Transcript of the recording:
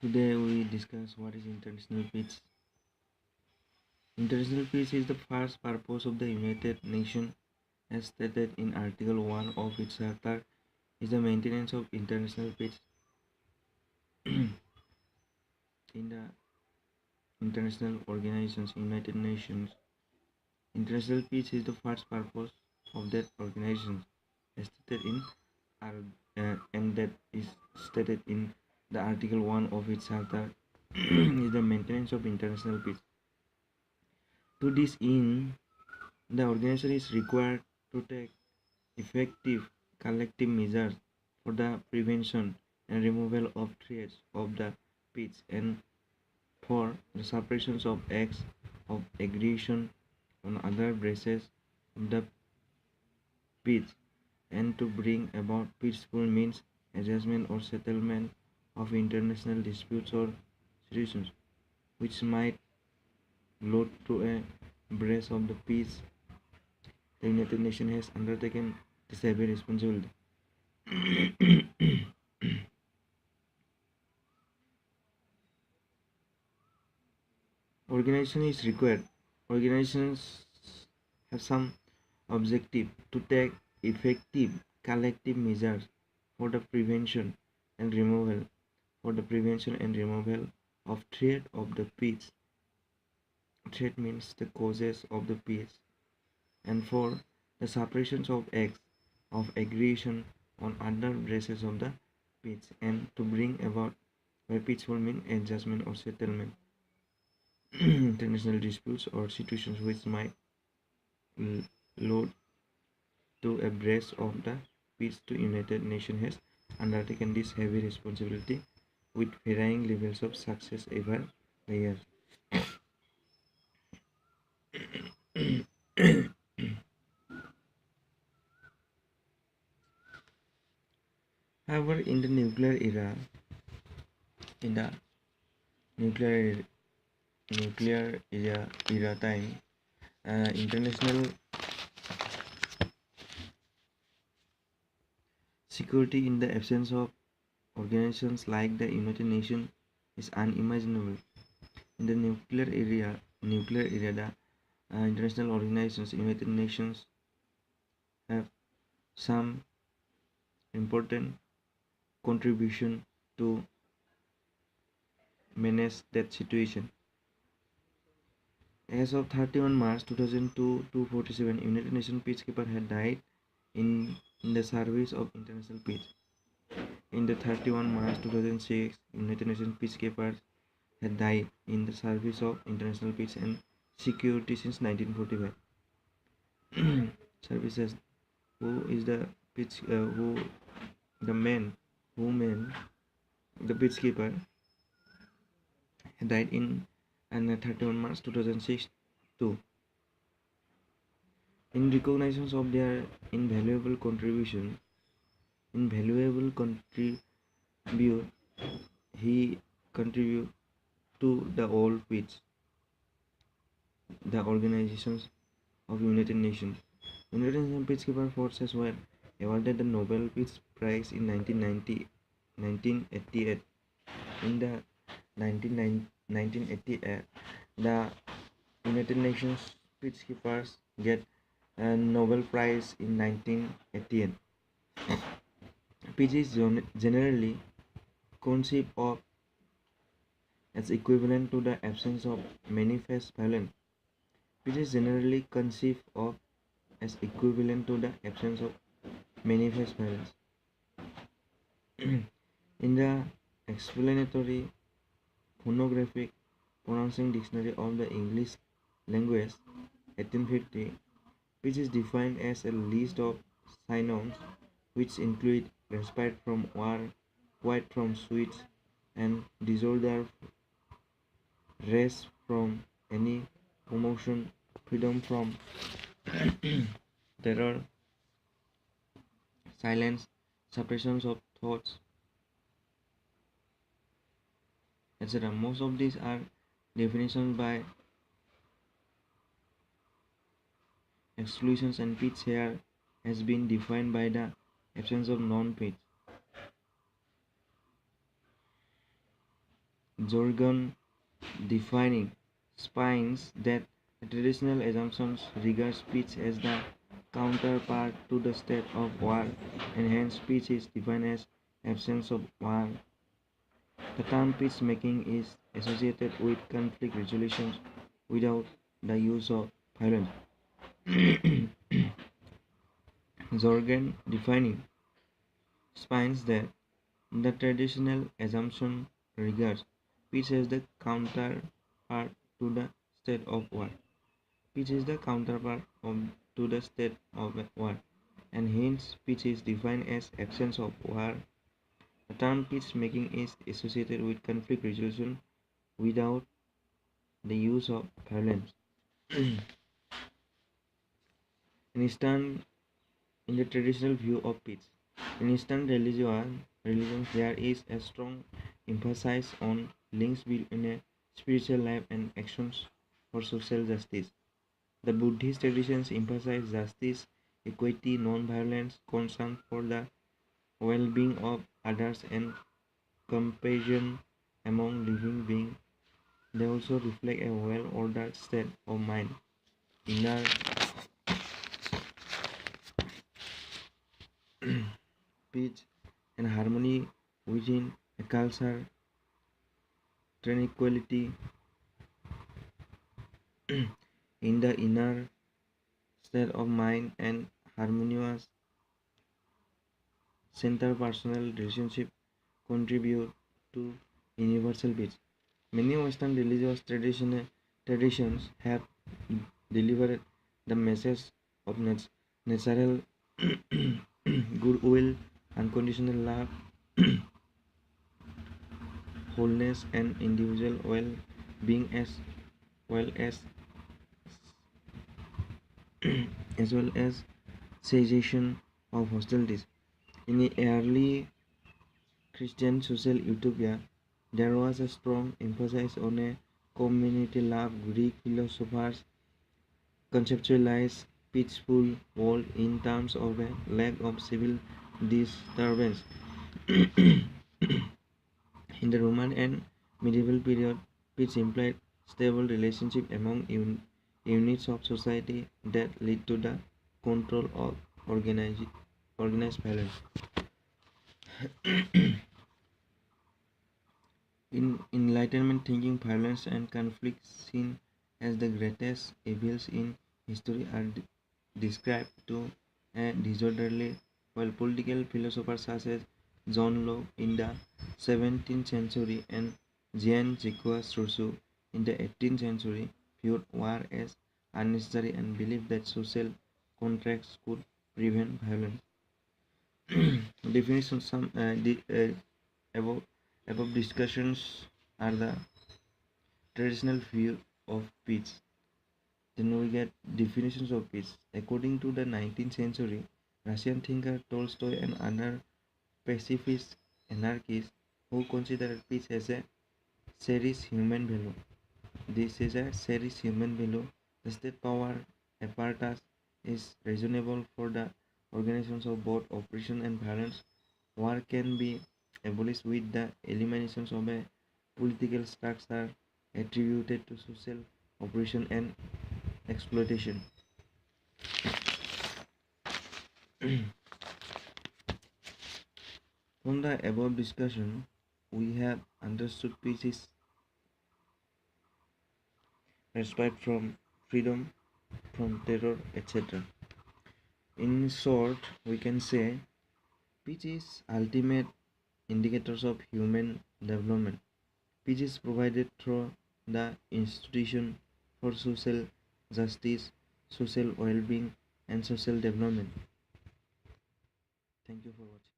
Today we discuss what is international peace. International peace is the first purpose of the United Nations as stated in Article 1 of its Charter is the maintenance of international peace. In the international organizations, United Nations, international peace is the first purpose of that organization as stated in and that is stated in the Article 1 of its Charter is the maintenance of international peace. To this end, the organization is required to take effective collective measures for the prevention and removal of threats of the peace and for the suppression of acts of aggression on other bases of the peace and to bring about peaceful means adjustment or settlement of international disputes or situations which might lead to a breach of the peace. The United Nations has undertaken this heavy responsibility. Organization is required. Organizations have some objective to take effective collective measures for the prevention and removal of threat of the peace. Threat means the causes of the peace and for the suppression of acts of aggression on other bases of the peace and to bring about by peaceful means adjustment or settlement international disputes or situations which might lead to a breach of the peace. The United Nations has undertaken this heavy responsibility with varying levels of success over the years. However, in the in the nuclear era time, international security in the absence of organizations like the United Nations is unimaginable. In the nuclear area, the international organizations, United Nations, have some important contribution to manage that situation. As of 31 March 2002, 247 United Nations peacekeepers had died in the service of international peace. In the 31 March 2006, United Nations peacekeepers had died in the service of international peace and security since 1945. Services. Who is the peace? Who the man? The peacekeeper had died in and 31 March 2006 too. In recognition of their invaluable contribute, he contribute to the whole peace. The organizations of United Nations. United Nations peacekeeper forces were awarded the Nobel Peace Prize in 1988. In the 1988, the United Nations peacekeepers get a Nobel Prize in 1988. Peace is generally conceived of as equivalent to the absence of manifest violence. Peace is generally conceived of as equivalent to the absence of manifest violence. In the explanatory phonographic pronouncing dictionary of the English language 1850, peace is defined as a list of synonyms which include respite from war, quiet from sweets, and disorder, rest from any commotion, freedom from terror, silence, suppression of thoughts, etc. Most of these are definitions by exclusions, and peace here has been defined by the absence of non-peace. jargon defining spines that traditional assumptions regard speech as the counterpart to the state of war, and hence speech is defined as absence of war. The term peacemaking is associated with conflict resolutions without the use of violence. Jorgen defining spines that the traditional assumption regards peace as the counterpart to the state of war. Peace is the counterpart to the state of war, and hence peace is defined as absence of war. The term peacemaking is associated with conflict resolution without the use of violence. In Eastern, in the traditional view of peace, in Eastern religions, there is a strong emphasis on links between a spiritual life and actions for social justice. The Buddhist traditions emphasize justice, equity, non-violence, concern for the well-being of others, and compassion among living beings. They also reflect a well-ordered state of mind, inner peace and harmony within a culture, tranquility in the inner state of mind, and harmonious center personal relationship contribute to universal peace. Many Western religious traditions have delivered the message of natural goodwill, unconditional love, wholeness, and individual well-being, well as as well as cessation of hostilities. In the early Christian social utopia, there was a strong emphasis on a community love. Greek philosophers conceptualized peaceful world in terms of a lack of civil disturbance. In the Roman and medieval period, peace implied stable relationship among units of society that lead to the control of organized violence. In Enlightenment thinking, violence and conflict seen as the greatest evils in history are described to a disorderly, while political philosophers such as John Locke in the 17th century and Jean-Jacques Rousseau in the 18th century viewed war as unnecessary and believed that social contracts could prevent violence. Definition some above above discussions are the traditional view of peace. Then we get definitions of peace. According to the 19th century Russian thinker Tolstoy and other pacifist anarchists who considered peace as a cherished human value. This is a cherished human value. The state power apparatus is reasonable for the organizations of both oppression and violence. War can be abolished with the elimination of a political structure attributed to social oppression and exploitation. From the above discussion, we have understood peace is respite from freedom, from terror, etc. In short, we can say peace is ultimate indicators of human development. Peace is provided through the institution for social justice, social well-being, and social development. Thank you for watching.